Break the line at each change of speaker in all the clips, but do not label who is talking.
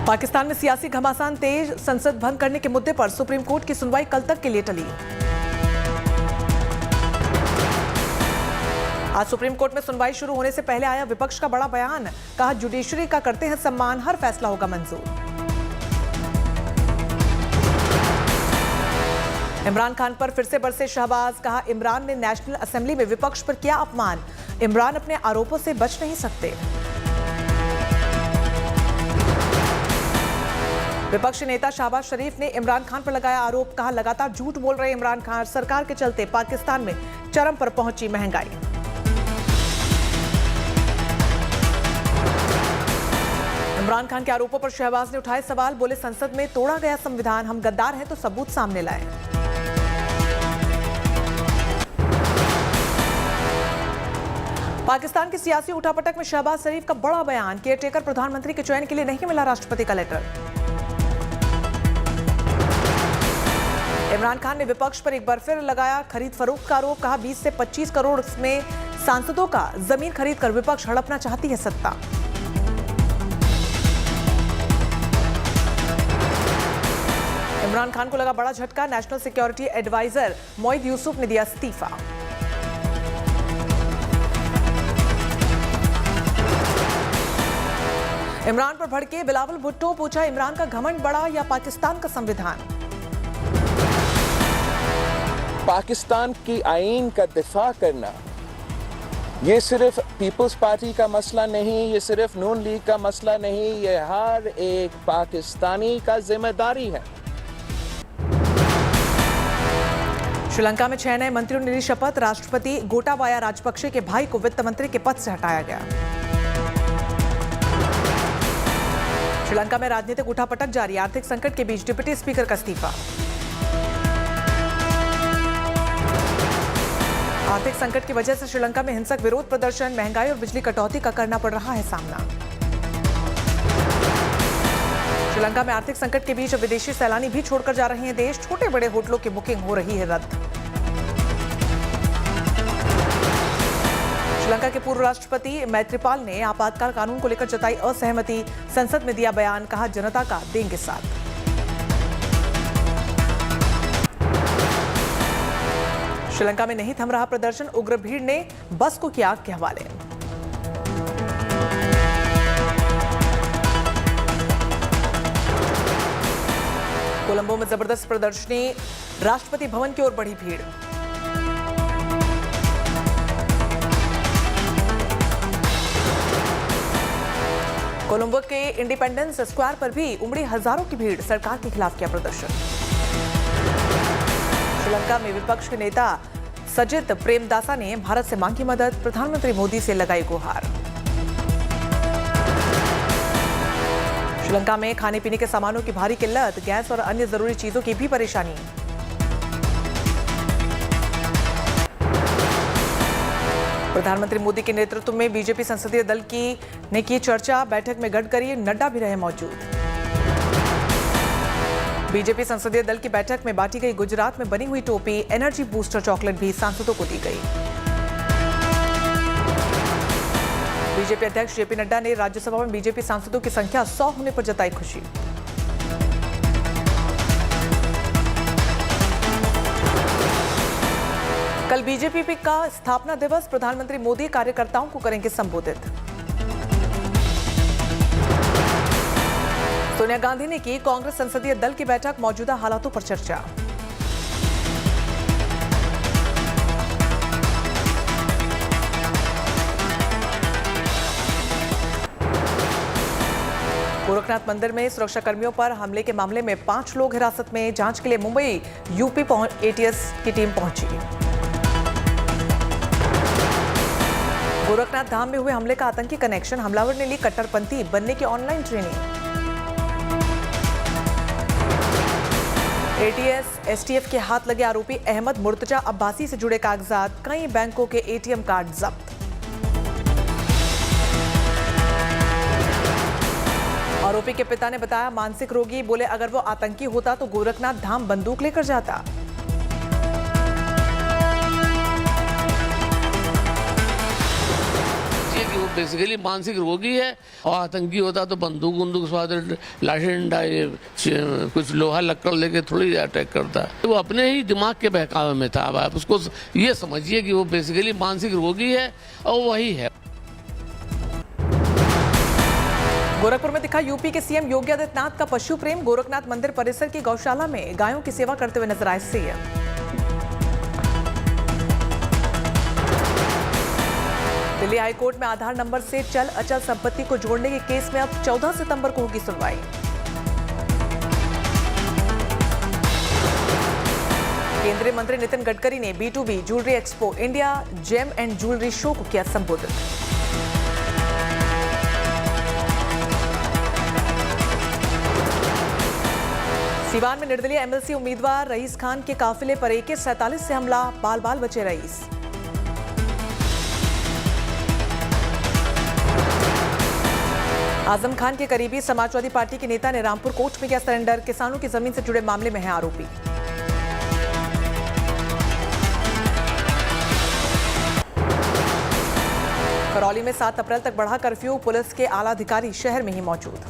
पाकिस्तान में सियासी घमासान तेज, संसद भंग करने के मुद्दे पर सुप्रीम कोर्ट की सुनवाई कल तक के लिए टली। आज सुप्रीम कोर्ट में सुनवाई शुरू होने से पहले आया विपक्ष का बड़ा बयान। कहा, जुडिशरी का करते हैं सम्मान, हर फैसला होगा मंजूर। इमरान खान पर फिर से बरसे शहबाज। कहा, इमरान ने नेशनल असेंबली में विपक्ष पर किया अपमान। इमरान अपने आरोपों से बच नहीं सकते। विपक्षी नेता शहबाज शरीफ ने इमरान खान पर लगाया आरोप। कहा, लगातार झूठ बोल रहे इमरान खान। सरकार के चलते पाकिस्तान में चरम पर पहुंची महंगाई। इमरान खान के आरोपों पर शहबाज ने उठाए सवाल। बोले, संसद में तोड़ा गया संविधान, हम गद्दार हैं तो सबूत सामने लाए। पाकिस्तान की सियासी उठापटक में शहबाज शरीफ का बड़ा बयान। केयरटेकर प्रधानमंत्री के चयन के लिए नहीं मिला राष्ट्रपति का लेटर। इमरान खान ने विपक्ष पर एक बार फिर लगाया खरीद फरोख्त का आरोप। कहा, 20 से 25 करोड़ में सांसदों का जमीन खरीद कर विपक्ष हड़पना चाहती है सत्ता। इमरान खान को लगा बड़ा झटका। National security adviser Moeed Yusuf ने दिया इस्तीफा। इमरान पर भड़के बिलावल भुट्टो। पूछा, इमरान का घमंड बड़ा या पाकिस्तान का संविधान?
पाकिस्तान की आईन का दिफा करना ये सिर्फ पीपल्स पार्टी का मसला नहीं, ये सिर्फ नून लीग का मसला नहीं, ये हर एक पाकिस्तानी का जिम्मेदारी है।
श्रीलंका में 6 नए मंत्रियों ने ली शपथ। राष्ट्रपति गोटाबाया राजपक्षे के भाई को वित्त मंत्री के पद से हटाया गया। श्रीलंका में राजनीतिक उठापटक जारी। आर्थिक संकट के बीच डिप्टी स्पीकर का इस्तीफा। आर्थिक संकट की वजह से श्रीलंका में हिंसक विरोध प्रदर्शन, महंगाई और बिजली कटौती का करना पड़ रहा है सामना। श्रीलंका में आर्थिक संकट के बीच विदेशी सैलानी भी छोड़कर जा रहे हैं देश। छोटे बड़े होटलों की बुकिंग हो रही है रद्द। श्रीलंका के पूर्व राष्ट्रपति मैत्रीपाल ने आपातकाल कानून को लेकर जताई असहमति। संसद में दिया बयान। कहा, जनता का देंगे साथ। श्रीलंका में नहीं थम रहा प्रदर्शन। उग्र भीड़ ने बस को किया आग के हवाले। कोलंबो में जबरदस्त प्रदर्शनी। राष्ट्रपति भवन की ओर बढ़ी भीड़। कोलंबो के इंडिपेंडेंस स्क्वायर पर भी उमड़ी हजारों की भीड़। सरकार के खिलाफ किया प्रदर्शन। श्रीलंका में विपक्ष के नेता सजित प्रेमदासा ने भारत से मांगी मदद। प्रधानमंत्री मोदी से लगाई गुहार। श्रीलंका में खाने पीने के सामानों की भारी किल्लत, गैस और अन्य जरूरी चीजों की भी परेशानी। प्रधानमंत्री मोदी के नेतृत्व में बीजेपी संसदीय दल ने की चर्चा। बैठक में गडकरी, नड्डा भी रहे मौजूद। बीजेपी संसदीय दल की बैठक में बांटी गई गुजरात में बनी हुई टोपी, एनर्जी बूस्टर चॉकलेट भी सांसदों को दी गई। बीजेपी अध्यक्ष जेपी नड्डा ने राज्यसभा में बीजेपी सांसदों की संख्या 100 होने पर जताई खुशी। कल बीजेपी का स्थापना दिवस। प्रधानमंत्री मोदी कार्यकर्ताओं को करेंगे संबोधित। सोनिया गांधी ने की कांग्रेस संसदीय दल की बैठक। मौजूदा हालातों पर चर्चा। गोरखनाथ मंदिर में सुरक्षाकर्मियों पर हमले के मामले में 5 लोग हिरासत में। जांच के लिए मुंबई यूपी एटीएस की टीम पहुंची। गोरखनाथ धाम में हुए हमले का आतंकी कनेक्शन। हमलावर ने ली कट्टरपंथी बनने की ऑनलाइन ट्रेनिंग। एटीएस एसटीएफ के हाथ लगे आरोपी अहमद मुर्तजा अब्बासी से जुड़े कागजात, कई बैंकों के एटीएम कार्ड जब्त। आरोपी के पिता ने बताया, मानसिक रोगी। बोले, अगर वो आतंकी होता तो गोरखनाथ धाम बंदूक लेकर जाता।
ये बेसिकली मानसिक रोगी है, और आतंकी होता तो बंदूक बंदूक स्वाद लाठी डंडा ये कुछ लोहा लक्कड़ लेके थोड़ी अटैक करता। वो अपने ही दिमाग के बहकावे में था। अब आप उसको ये समझिए कि वो बेसिकली मानसिक रोगी है और वही है।
गोरखपुर में दिखा यूपी के सीएम योगी आदित्यनाथ का पशु प्रेम। गोरखनाथ मंदिर परिसर की गौशाला में गायों की सेवा करते हुए नजर आए सीएम। दिल्ली हाईकोर्ट में आधार नंबर से चल अचल संपत्ति को जोड़ने के केस में अब 14 सितंबर को होगी सुनवाई। केंद्रीय मंत्री नितिन गडकरी ने B2B jewellery expo India gem and jewellery show को किया संबोधित। सीवान में निर्दलीय एमएलसी उम्मीदवार रईस खान के काफिले पर AK-47 से हमला, बाल बाल बचे रईस। आजम खान के करीबी समाजवादी पार्टी के नेता ने रामपुर कोर्ट में किया सरेंडर। किसानों की जमीन से जुड़े मामले में है आरोपी। करौली में 7 अप्रैल तक बढ़ा कर्फ्यू, पुलिस के आला अधिकारी शहर में ही मौजूद।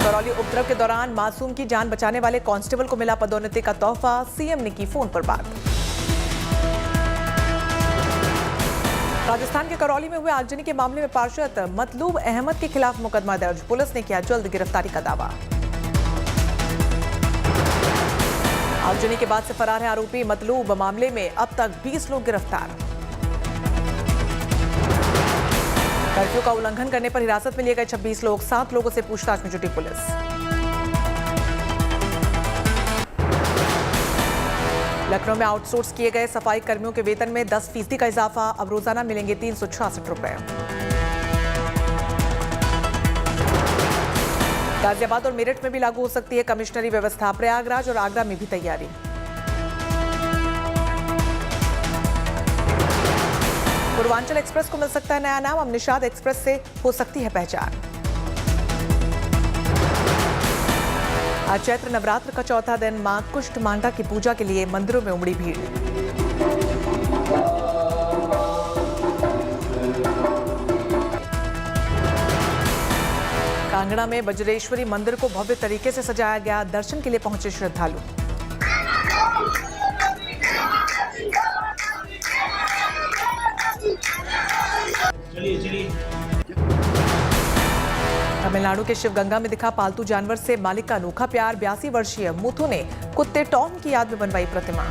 करौली उपद्रव के दौरान मासूम की जान बचाने वाले कांस्टेबल को मिला पदोन्नति का तोहफा, सीएम ने की फोन पर बात। राजस्थान के करौली में हुए आगजनी के मामले में पार्षद मतलूब अहमद के खिलाफ मुकदमा दर्ज, पुलिस ने किया जल्द गिरफ्तारी का दावा। आगजनी के बाद से फरार है आरोपी मतलूब, मामले में अब तक 20 लोग गिरफ्तार। कर्फ्यू का उल्लंघन करने पर हिरासत में लिए गए 26 लोग, 7 लोगों से पूछताछ में जुटी पुलिस। लखनऊ में आउटसोर्स किए गए सफाई कर्मियों के वेतन में 10% का इजाफा, अब रोजाना मिलेंगे 366 रुपए। गाजियाबाद और मेरठ में भी लागू हो सकती है कमिश्नरी व्यवस्था, प्रयागराज और आगरा में भी तैयारी। पूर्वांचल एक्सप्रेस को मिल सकता है नया नाम, अब निषाद एक्सप्रेस से हो सकती है पहचान। आज चैत्र नवरात्र का चौथा दिन, मां कुष्ठ मांडा की पूजा के लिए मंदिरों में उमड़ी भीड़। कांगड़ा में बज्रेश्वरी मंदिर को भव्य तरीके से सजाया गया, दर्शन के लिए पहुंचे श्रद्धालु। तमिलनाडु के शिवगंगा में दिखा पालतू जानवर से मालिक का अनोखा प्यार, 82 वर्षीय मुथु ने कुत्ते टॉम की याद में बनवाई प्रतिमा।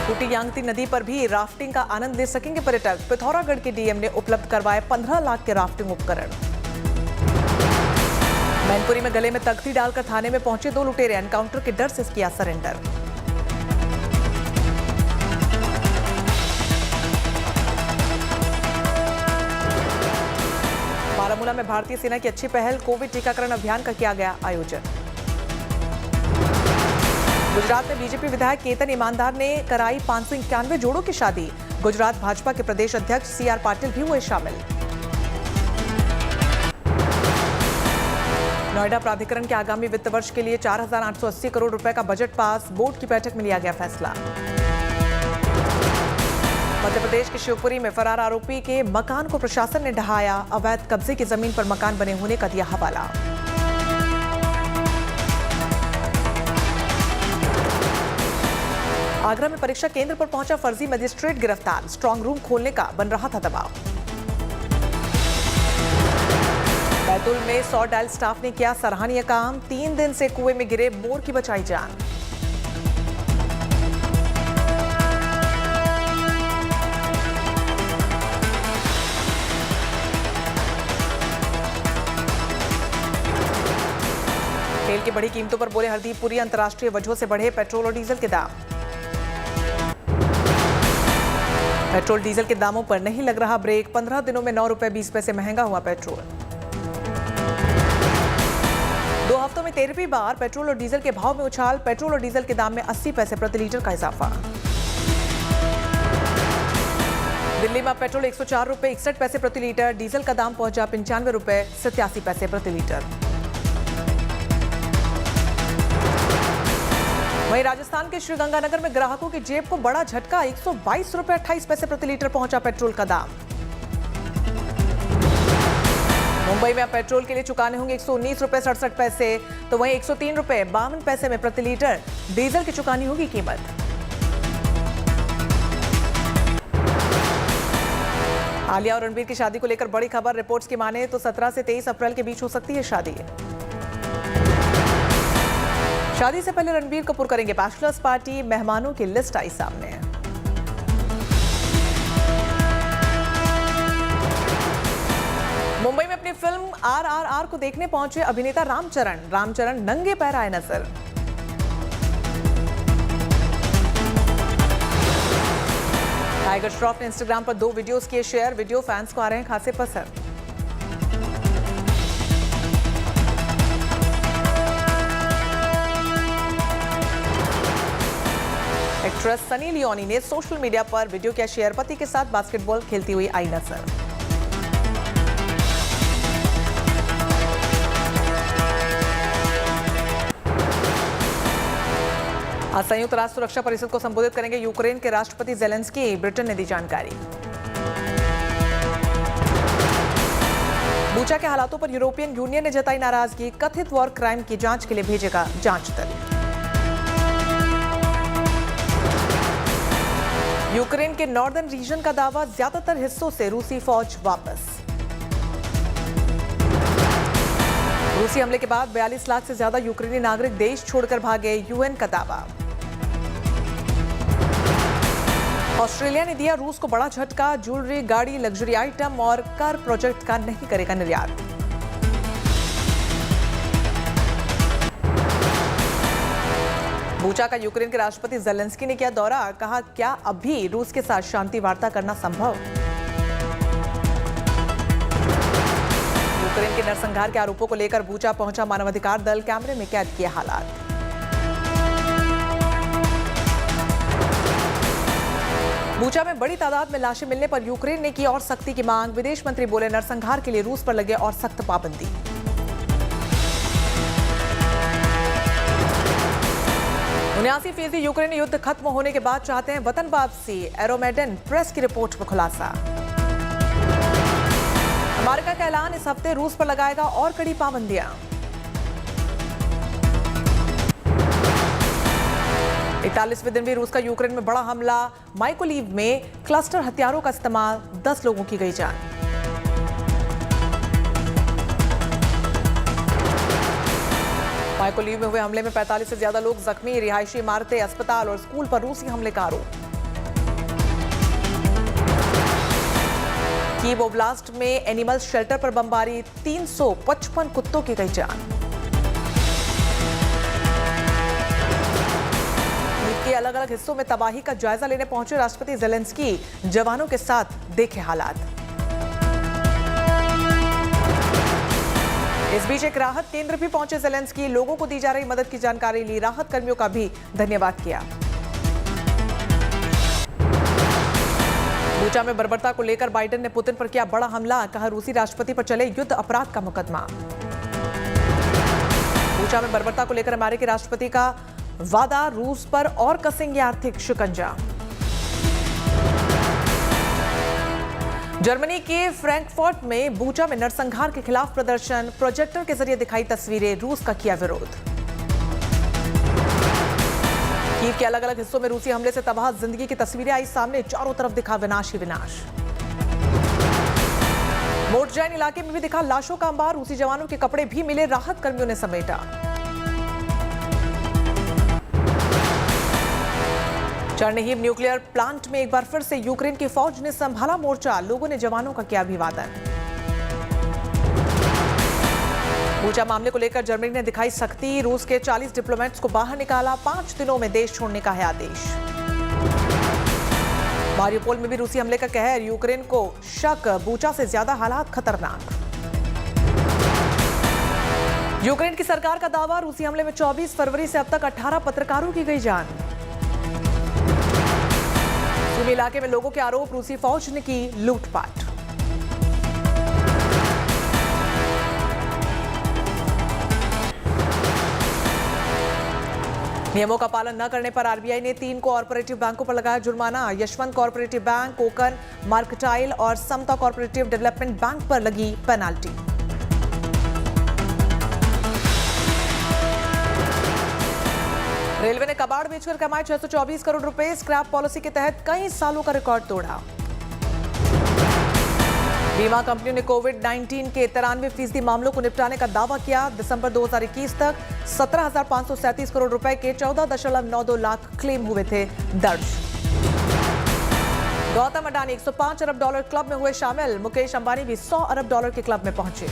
खूंटी यांगती नदी पर भी राफ्टिंग का आनंद ले सकेंगे पर्यटक, पिथौरागढ़ के डीएम ने उपलब्ध करवाए 15 लाख के राफ्टिंग उपकरण। मैनपुरी में गले में तख्ती डालकर थाने में पहुंचे 2 लुटेरे, एनकाउंटर के डर से किया सरेंडर। बारामूला में भारतीय सेना की अच्छी पहल, कोविड टीकाकरण अभियान का किया गया आयोजन। गुजरात में बीजेपी विधायक केतन ईमानदार ने कराई 591 जोड़ों की शादी, गुजरात भाजपा के प्रदेश अध्यक्ष CR पाटिल भी हुए शामिल। नोएडा प्राधिकरण के आगामी वित्त वर्ष के लिए 4,880 करोड़ रुपए का बजट पास, बोर्ड की बैठक में लिया गया फैसला। मध्य प्रदेश के शिवपुरी में फरार आरोपी के मकान को प्रशासन ने ढहाया, अवैध कब्जे की जमीन पर मकान बने होने का दिया हवाला। आगरा में परीक्षा केंद्र पर पहुंचा फर्जी मजिस्ट्रेट गिरफ्तार, स्ट्रांग रूम खोलने का बन रहा था दबाव। बैतूल में 100 डायल स्टाफ ने किया सराहनीय काम, 3 दिन से कुएं में गिरे मोर की बचाई जान। तेल की बढ़ी कीमतों पर बोले हरदीप पुरी, अंतर्राष्ट्रीय वजहों से बढ़े पेट्रोल और डीजल के दाम। पेट्रोल डीजल के दामों पर नहीं लग रहा ब्रेक, 15 दिनों में 9 रुपए 20 पैसे महंगा हुआ पेट्रोल। 2 हफ्तों में 13वीं बार पेट्रोल और डीजल के भाव में उछाल, पेट्रोल और डीजल के दाम में 80 पैसे प्रति लीटर का इजाफा। दिल्ली में पेट्रोल 104 रुपए 61 पैसे प्रति लीटर, डीजल का दाम पहुंचा 95 रुपए 87 पैसे प्रति लीटर। वहीं राजस्थान के श्रीगंगानगर में ग्राहकों की जेब को बड़ा झटका, 122 रुपए 28 पैसे प्रति लीटर पहुंचा पेट्रोल का दाम। मुंबई में अब पेट्रोल के लिए चुकाने होंगे 119 रुपए 67 पैसे, तो वहीं 103 रुपए 52 पैसे में प्रति लीटर डीजल की चुकानी होगी कीमत। आलिया और रणबीर की शादी को लेकर बड़ी खबर, रिपोर्ट्स की माने तो 17 से 23 अप्रैल के बीच हो सकती है शादी। शादी से पहले रणबीर कपूर करेंगे बैचलर्स पार्टी, मेहमानों की लिस्ट आई सामने। मुंबई में अपनी फिल्म RRR को देखने पहुंचे अभिनेता रामचरण नंगे पैर आए नजर। टाइगर श्रॉफ ने इंस्टाग्राम पर 2 वीडियोस किए शेयर, वीडियो फैंस को आ रहे हैं खासे पसंद। एक्ट्रेस सनी लियोनी ने सोशल मीडिया पर वीडियो किया शेयर, पति के साथ बास्केटबॉल खेलती हुई आई नजर। आज संयुक्त राष्ट्र सुरक्षा परिषद को संबोधित करेंगे यूक्रेन के राष्ट्रपति ज़ेलेंस्की, ब्रिटेन ने दी जानकारी। बूचा के हालातों पर यूरोपियन यूनियन ने जताई नाराजगी, कथित वॉर क्राइम की जांच के लिए भेजेगा जांच दल। यूक्रेन के नॉर्दर्न रीजन का दावा, ज्यादातर हिस्सों से रूसी फौज वापस। रूसी हमले के बाद 42 लाख से ज्यादा यूक्रेनी नागरिक देश छोड़कर भागे, यूएन का दावा। ऑस्ट्रेलिया ने दिया रूस को बड़ा झटका, ज्वेलरी, गाड़ी, लग्जरी आइटम और कार प्रोजेक्ट का नहीं करेगा निर्यात। बूचा का यूक्रेन के राष्ट्रपति ज़ेलेंस्की ने किया दौरा, कहा क्या अभी रूस के साथ शांति वार्ता करना संभव। यूक्रेन के नरसंहार के आरोपों को लेकर बूचा पहुंचा मानवाधिकार दल, कैमरे में कैद किए हालात। बूचा में बड़ी तादाद में लाशें मिलने पर यूक्रेन ने की और सख्ती की मांग, विदेश मंत्री बोले नरसंहार के लिए रूस पर लगे और सख्त पाबंदी। 79% यूक्रेनी युद्ध खत्म होने के बाद चाहते हैं वतन वापसी, एरोमेडन प्रेस की रिपोर्ट में खुलासा। अमेरिका का ऐलान, इस हफ्ते रूस पर लगाएगा और कड़ी पाबंदियां। 41वें दिन भी रूस का यूक्रेन में बड़ा हमला, माइकोलीव में क्लस्टर हथियारों का इस्तेमाल, 10 लोगों की गई जान। माइकोलीव में हुए हमले में 45 से ज्यादा लोग जख्मी, रिहायशी इमारतें, अस्पताल और स्कूल पर रूसी हमले का आरोप। कीव ओब्लास्ट में एनिमल शेल्टर पर बमबारी, 355 कुत्तों की गई जान। ईद के अलग अलग हिस्सों में तबाही का जायजा लेने पहुंचे राष्ट्रपति ज़ेलेंस्की, जवानों के साथ देखे हालात। इस बीच एक राहत केंद्र भी पहुंचे ज़ेलेंस्की, लोगों को दी जा रही मदद की जानकारी ली, राहत कर्मियों का भी धन्यवाद किया। बूचा में बर्बरता को लेकर बाइडेन ने पुतिन पर किया बड़ा हमला, कहा रूसी राष्ट्रपति पर चले युद्ध अपराध का मुकदमा। बूचा में बर्बरता को लेकर अमेरिकी राष्ट्रपति का वादा, रूस पर और कसेंगे आर्थिक शिकंजा। जर्मनी के फ्रैंकफर्ट में बूचा में नरसंहार के खिलाफ प्रदर्शन, प्रोजेक्टर के जरिए दिखाई तस्वीरें, रूस का किया विरोध। कीव के अलग अलग हिस्सों में रूसी हमले से तबाह जिंदगी की तस्वीरें आई सामने, चारों तरफ दिखा विनाश ही विनाश। मोटजैन इलाके में भी दिखा लाशों का अंबार, रूसी जवानों के कपड़े भी मिले, राहत कर्मियों ने समेटा। चर्निहिव न्यूक्लियर प्लांट में एक बार फिर से यूक्रेन की फौज ने संभाला मोर्चा, लोगों ने जवानों का किया अभिवादन। बूचा मामले को लेकर जर्मनी ने दिखाई सख्ती, रूस के 40 डिप्लोमेट्स को बाहर निकाला, 5 दिनों में देश छोड़ने का है आदेश। मारियोपोल में भी रूसी हमले का कहर, यूक्रेन को शक, बूचा से ज्यादा हालात खतरनाक। यूक्रेन की सरकार का दावा, रूसी हमले में 24 फरवरी से अब तक 18 पत्रकारों की गई जान। सुमी इलाके में लोगों के आरोप, रूसी फौज ने की लूटपाट। नियमों का पालन न करने पर आरबीआई ने 3 कोऑपरेटिव बैंकों पर लगाया जुर्माना। Yashwant cooperative bank, Konkan mercantile और समता कोऑपरेटिव डेवलपमेंट बैंक पर लगी पेनाल्टी। रेलवे ने कबाड़ बेचकर कमाए 624 करोड़ रुपए। स्क्रैप पॉलिसी के तहत कई सालों का रिकॉर्ड तोड़ा। बीमा कंपनियों ने कोविड-19 के 93% मामलों को निपटाने का दावा किया। दिसंबर 2021 तक 17,537 करोड़ रुपए के 14.92 लाख क्लेम हुए थे दर्ज। गौतम अडानी $105 अरब क्लब में हुए शामिल। मुकेश अंबानी भी $100 अरब के क्लब में पहुंचे।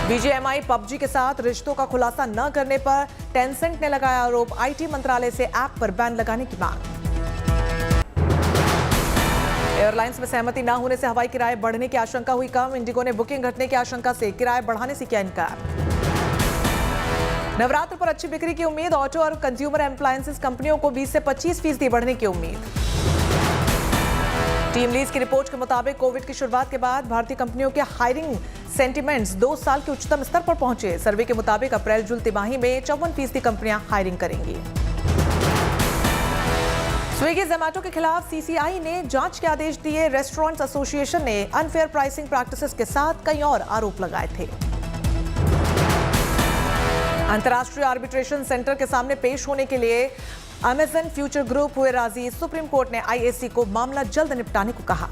बीजीएमआई पबजी के साथ रिश्तों का खुलासा न करने पर टेंसेंट ने लगाया आरोप। आईटी मंत्रालय से ऐप पर बैन लगाने की मांग। एयरलाइंस में सहमति न होने से हवाई किराए बढ़ने की आशंका हुई कम। इंडिगो ने बुकिंग घटने की आशंका से किराए बढ़ाने से किया इनकार। नवरात्र पर अच्छी बिक्री की उम्मीद। ऑटो और कंज्यूमर एप्लायंसेस कंपनियों को 20 से 25% बढ़ने की उम्मीद। टीम लीज की रिपोर्ट के मुताबिक कोविड की शुरुआत के बाद भारतीय कंपनियों के हायरिंग सेंटिमेंट्स 2 साल के उच्चतम स्तर पर पहुंचे। सर्वे के मुताबिक अप्रैल-जून तिमाही में 54% कंपनियां हायरिंग करेंगी। स्विगी जोमैटो के खिलाफ सीसीआई ने जांच के आदेश दिए। रेस्टोरेंट्स एसोसिएशन ने अनफेयर प्राइसिंग प्रैक्टिसेस के साथ कई और आरोप लगाए थे। अंतर्राष्ट्रीय आर्बिट्रेशन सेंटर के सामने पेश होने के लिए अमेजन फ्यूचर ग्रुप हुए राजी। सुप्रीम कोर्ट ने आईएसी को मामला जल्द निपटाने को कहा।